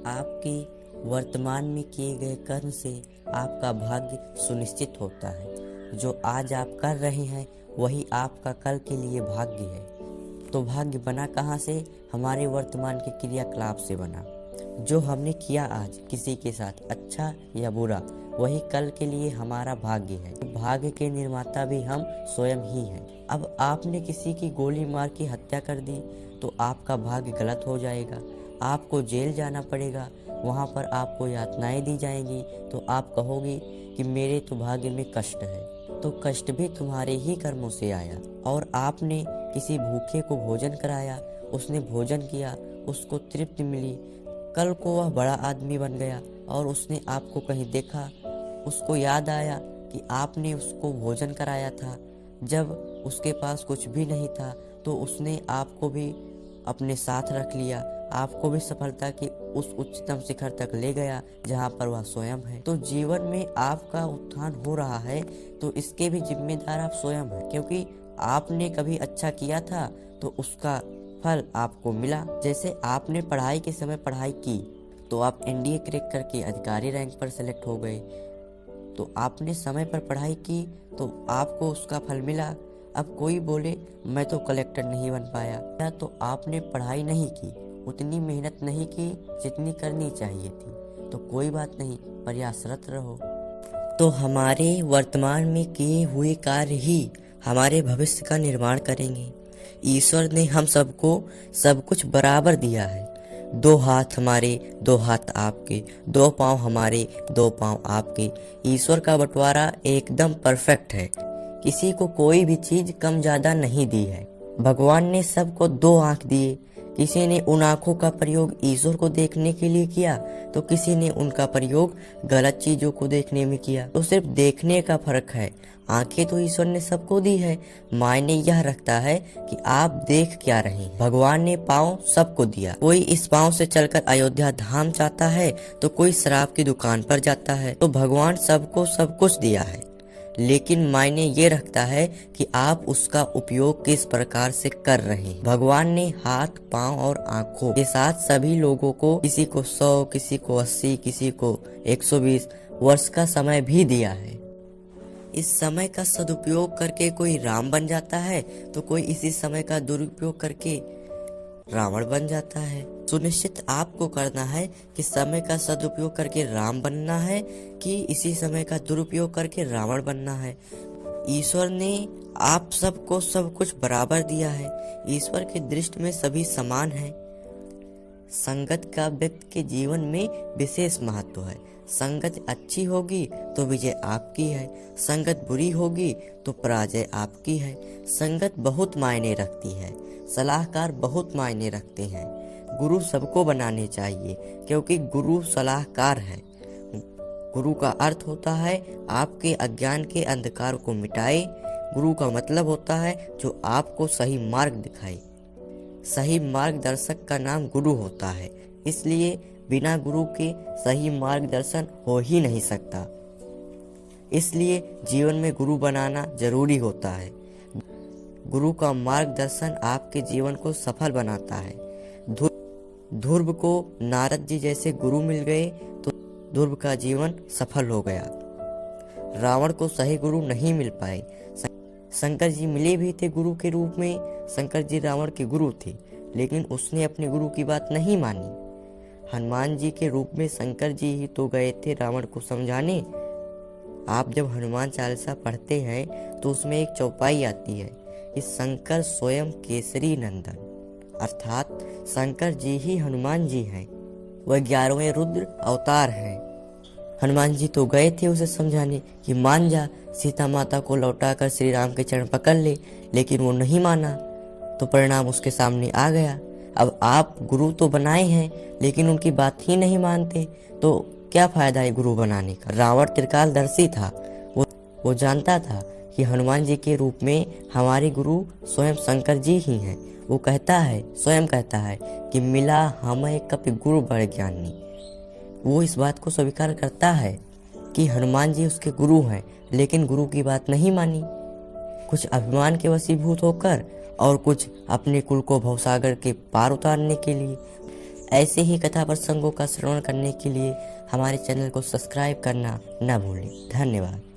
आपके वर्तमान में किए गए कर्म से आपका भाग्य सुनिश्चित होता है। जो आज आप कर रहे हैं वही आपका कल के लिए भाग्य है। तो भाग्य बना कहाँ से? हमारे वर्तमान के क्रियाकलाप से बना। जो हमने किया आज किसी के साथ, अच्छा या बुरा, वही कल के लिए हमारा भाग्य है। भाग्य के निर्माता भी हम स्वयं ही हैं। अब आपने किसी की गोली मार के हत्या कर दी तो आपका भाग्य गलत हो जाएगा। आपको जेल जाना पड़ेगा, वहाँ पर आपको यातनाएं दी जाएंगी, तो आप कहोगे कि मेरे तो भाग्य में कष्ट है। तो कष्ट भी तुम्हारे ही कर्मों से आया। और आपने किसी भूखे को भोजन कराया, उसने भोजन किया, उसको तृप्ति मिली, कल को वह बड़ा आदमी बन गया और उसने आपको कहीं देखा, उसको याद आया कि आपने उसको भोजन कराया था जब उसके पास कुछ भी नहीं था, तो उसने आपको भी अपने साथ रख लिया, आपको भी सफलता की उस उच्चतम शिखर तक ले गया जहाँ पर वह स्वयं है। तो जीवन में आपका उत्थान हो रहा है तो इसके भी जिम्मेदार आप स्वयं हैं, क्योंकि आपने कभी अच्छा किया था तो उसका फल आपको मिला। जैसे आपने पढ़ाई के समय पढ़ाई की तो आप एनडीए क्रैक करके अधिकारी रैंक पर सेलेक्ट हो गए। तो आपने समय पर पढ़ाई की तो आपको उसका फल मिला। अब कोई बोले मैं तो कलेक्टर नहीं बन पाया, या तो आपने पढ़ाई नहीं की, उतनी मेहनत नहीं की जितनी करनी चाहिए थी। तो कोई बात नहीं, प्रयासरत रहो। तो हमारे वर्तमान में किए हुए कार्य ही हमारे भविष्य का निर्माण करेंगे। ईश्वर ने हम सबको सब कुछ बराबर दिया है। 2 हाथ हमारे, 2 हाथ आपके, 2 पाँव हमारे, 2 पाँव आपके। ईश्वर का बंटवारा एकदम परफेक्ट है। किसी को कोई भी चीज कम ज्यादा नहीं दी है। भगवान ने सबको 2 आंख दिए। किसी ने उन आंखों का प्रयोग ईश्वर को देखने के लिए किया तो किसी ने उनका प्रयोग गलत चीजों को देखने में किया। तो सिर्फ देखने का फर्क है। आंखें तो ईश्वर ने सबको दी है, मायने यह रखता है कि आप देख क्या रहे हैं। भगवान ने पाँव सबको दिया। कोई इस पाँव से चलकर अयोध्या धाम जाता है तो कोई शराब की दुकान पर जाता है। तो भगवान सबको सब कुछ दिया है, लेकिन मायने ये रखता है कि आप उसका उपयोग किस प्रकार से कर रहे हैं। भगवान ने हाथ, पाँव और आँखों के साथ सभी लोगों को, किसी को 100, किसी को 80, किसी को 120 वर्ष का समय भी दिया है। इस समय का सदुपयोग करके कोई राम बन जाता है तो कोई इसी समय का दुरुपयोग करके रावण बन जाता है। सुनिश्चित आपको करना है कि समय का सदुपयोग करके राम बनना है कि इसी समय का दुरुपयोग करके रावण बनना है। ईश्वर ने आप सबको सब कुछ बराबर दिया है। ईश्वर की दृष्टि में सभी समान है। संगत का व्यक्ति के जीवन में विशेष महत्व है। संगत अच्छी होगी तो विजय आपकी है, संगत बुरी होगी तो पराजय आपकी है। संगत बहुत मायने रखती है, सलाहकार बहुत मायने रखते हैं। गुरु सबको बनाने चाहिए क्योंकि गुरु सलाहकार है। गुरु का अर्थ होता है आपके अज्ञान के अंधकार को मिटाए। गुरु का मतलब होता है जो आपको सही मार्ग दिखाए। सही मार्गदर्शक का नाम गुरु होता है, इसलिए बिना गुरु के सही मार्गदर्शन हो ही नहीं सकता। इसलिए जीवन में गुरु बनाना जरूरी होता है। गुरु का मार्गदर्शन आपके जीवन को सफल बनाता है। ध्रुव को नारद जी जैसे गुरु मिल गए तो ध्रुव का जीवन सफल हो गया। रावण को सही गुरु नहीं मिल पाए। शंकर जी मिले भी थे गुरु के रूप में। शंकर जी रावण के गुरु थे, लेकिन उसने अपने गुरु की बात नहीं मानी। हनुमान जी के रूप में शंकर जी ही तो गए थे रावण को समझाने। आप जब हनुमान चालीसा पढ़ते हैं तो उसमें एक चौपाई आती है कि शंकर स्वयं केसरी नंदन, अर्थात शंकर जी ही हनुमान जी हैं। वह 11वें रुद्र अवतार हैं। हनुमान जी तो गए थे उसे समझाने कि मान जा, सीता माता को लौटाकर श्री राम के चरण पकड़ ले, लेकिन वो नहीं माना तो परिणाम उसके सामने आ गया। अब आप गुरु तो बनाए हैं लेकिन उनकी बात ही नहीं मानते तो क्या फायदा है गुरु बनाने का। रावण त्रिकालदर्शी था। वो जानता था कि हनुमान जी के रूप में हमारे गुरु स्वयं शंकर जी ही हैं। वो कहता है, स्वयं कहता है कि मिला हमें कपि गुरु बड़ ज्ञानी। वो इस बात को स्वीकार करता है कि हनुमान जी उसके गुरु हैं, लेकिन गुरु की बात नहीं मानी। कुछ अभिमान के वशीभूत होकर और कुछ अपने कुल को भवसागर के पार उतारने के लिए। ऐसे ही कथा प्रसंगों का श्रवण करने के लिए हमारे चैनल को सब्सक्राइब करना न भूलें। धन्यवाद।